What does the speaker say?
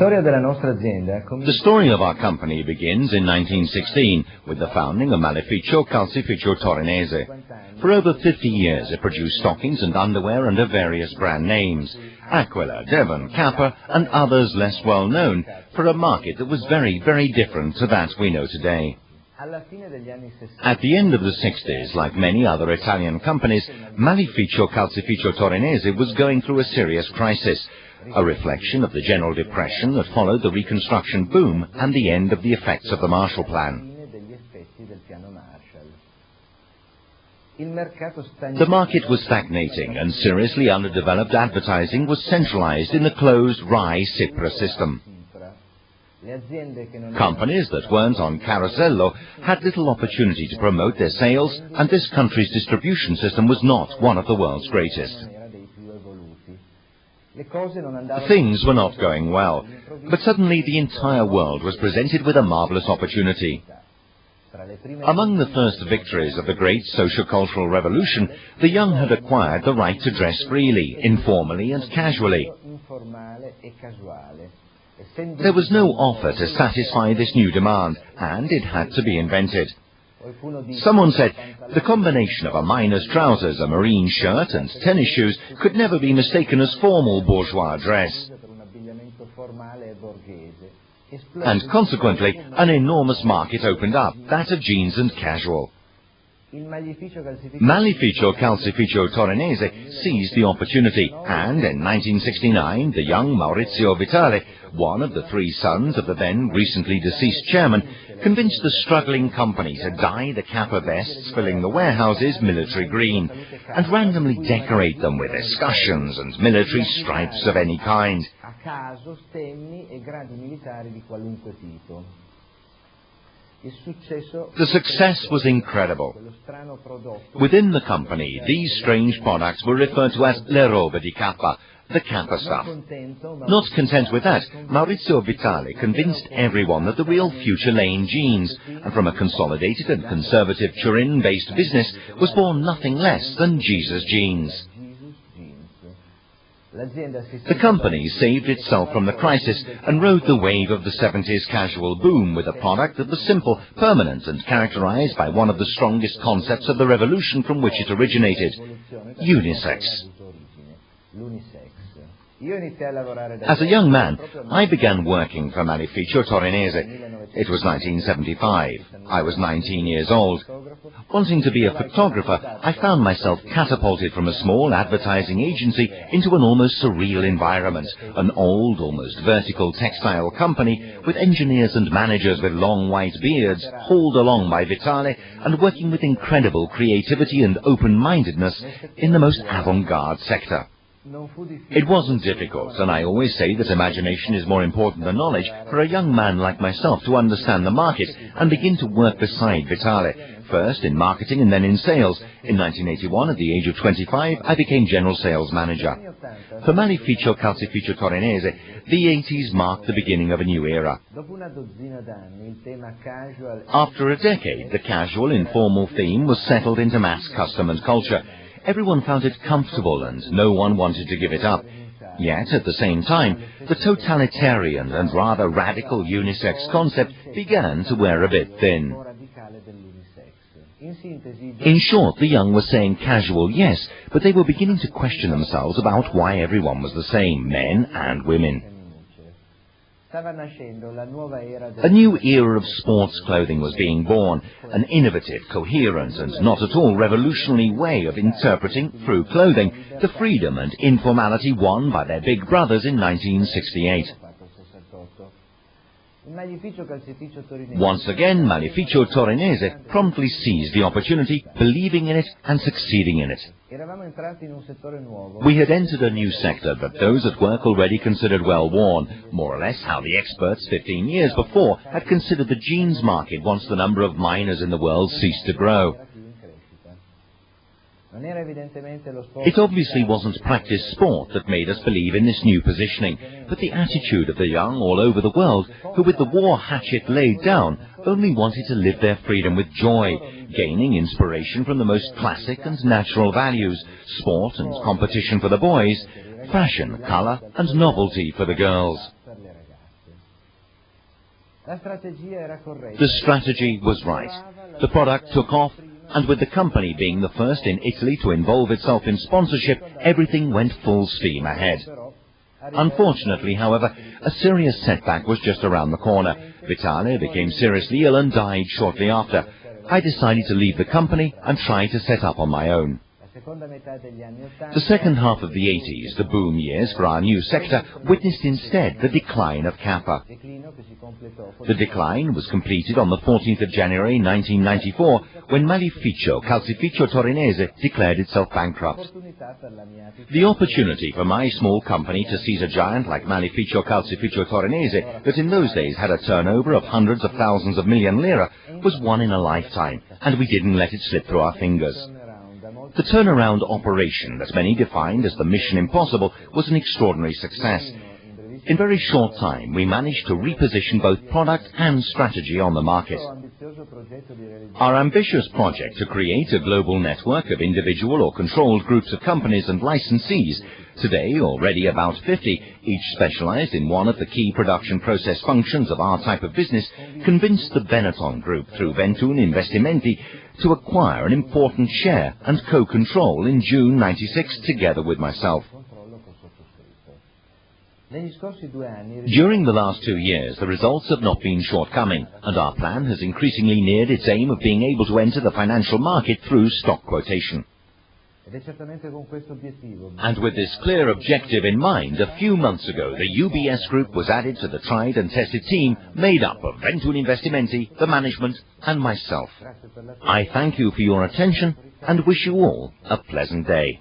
The story of our company begins in 1916 with the founding of Maleficio Calcificio Torinese. For over 50 years it produced stockings and underwear under various brand names, Aquila, Devon, Kappa and others less well known, for a market that was very, very different to that we know today. At the end of the 60s, like many other Italian companies, Maleficio Calcificio Torinese was going through a serious crisis, a reflection of the general depression that followed the Reconstruction boom and the end of the effects of the Marshall Plan. The market was stagnating and seriously underdeveloped advertising was centralized in the closed Rai Cipra system. Companies that weren't on Carosello had little opportunity to promote their sales, and this country's distribution system was not one of the world's greatest. Things were not going well, but suddenly the entire world was presented with a marvelous opportunity. Among the first victories of the great socio-cultural revolution, the young had acquired the right to dress freely, informally and casually. There was no offer to satisfy this new demand, and it had to be invented. Someone said, the combination of a miner's trousers, a marine shirt and tennis shoes could never be mistaken as formal bourgeois dress. And consequently, an enormous market opened up, that of jeans and casual. Maleficio Calcificio Torinese seized the opportunity, and in 1969 the young Maurizio Vitale, one of the three sons of the then recently deceased chairman, convinced the struggling company to dye the Kappa vests filling the warehouses military green, and randomly decorate them with escutcheons and military stripes of any kind. The success was incredible. Within the company, these strange products were referred to as le robe di Kappa, the Kappa stuff. Not content with that, Maurizio Vitale convinced everyone that the real future lay in jeans, and from a consolidated and conservative Turin-based business was born nothing less than Jesus Jeans. The company saved itself from the crisis and rode the wave of the 70s casual boom with a product that was simple, permanent and characterized by one of the strongest concepts of the revolution from which it originated: unisex. As a young man, I began working for Maleficio Torinese. It was 1975. I was 19 years old. Wanting to be a photographer, I found myself catapulted from a small advertising agency into an almost surreal environment, an old, almost vertical textile company with engineers and managers with long white beards, hauled along by Vitale and working with incredible creativity and open-mindedness in the most avant-garde sector. It wasn't difficult, and I always say that imagination is more important than knowledge, for a young man like myself to understand the market and begin to work beside Vitale, first in marketing and then in sales. In 1981, at the age of 25, I became general sales manager. For Maleficio Calcificio Torinese, the 80s marked the beginning of a new era. After a decade, the casual, informal theme was settled into mass custom and culture. Everyone found it comfortable and no one wanted to give it up. Yet, at the same time, the totalitarian and rather radical unisex concept began to wear a bit thin. In short, the young were saying casual, yes, but they were beginning to question themselves about why everyone was the same, men and women. A new era of sports clothing was being born, an innovative, coherent and not at all revolutionary way of interpreting, through clothing, the freedom and informality won by their big brothers in 1968. Once again, Maleficio Torinese promptly seized the opportunity, believing in it and succeeding in it. We had entered a new sector that those at work already considered well-worn, more or less how the experts 15 years before had considered the jeans market once the number of miners in the world ceased to grow. It obviously wasn't practice sport that made us believe in this new positioning, but the attitude of the young all over the world who, with the war hatchet laid down, only wanted to live their freedom with joy, gaining inspiration from the most classic and natural values: sport and competition for the boys, fashion, color and novelty for the girls. The strategy was right. The product took off, and with the company being the first in Italy to involve itself in sponsorship, everything went full steam ahead. Unfortunately, however, a serious setback was just around the corner. Vitale became seriously ill and died shortly after. I decided to leave the company and try to set up on my own. The second half of the 80s, the boom years for our new sector, witnessed instead the decline of Kappa. The decline was completed on the 14th of January 1994 when Maleficio Calcificio Torinese declared itself bankrupt. The opportunity for my small company to seize a giant like Maleficio Calcificio Torinese, that in those days had a turnover of hundreds of thousands of million lira, was one in a lifetime, and we didn't let it slip through our fingers. The turnaround operation that many defined as the mission impossible was an extraordinary success. In very short time, we managed to reposition both product and strategy on the market. Our ambitious project to create a global network of individual or controlled groups of companies and licensees, today already about 50, each specialized in one of the key production process functions of our type of business, convinced the Benetton Group through 21 Investimenti to acquire an important share and co-control in June '96 together with myself. During the last 2 years, the results have not been shortcoming, and our plan has increasingly neared its aim of being able to enter the financial market through stock quotation. And with this clear objective in mind, a few months ago, the UBS Group was added to the tried and tested team made up of 21 Investimenti, the management, and myself. I thank you for your attention and wish you all a pleasant day.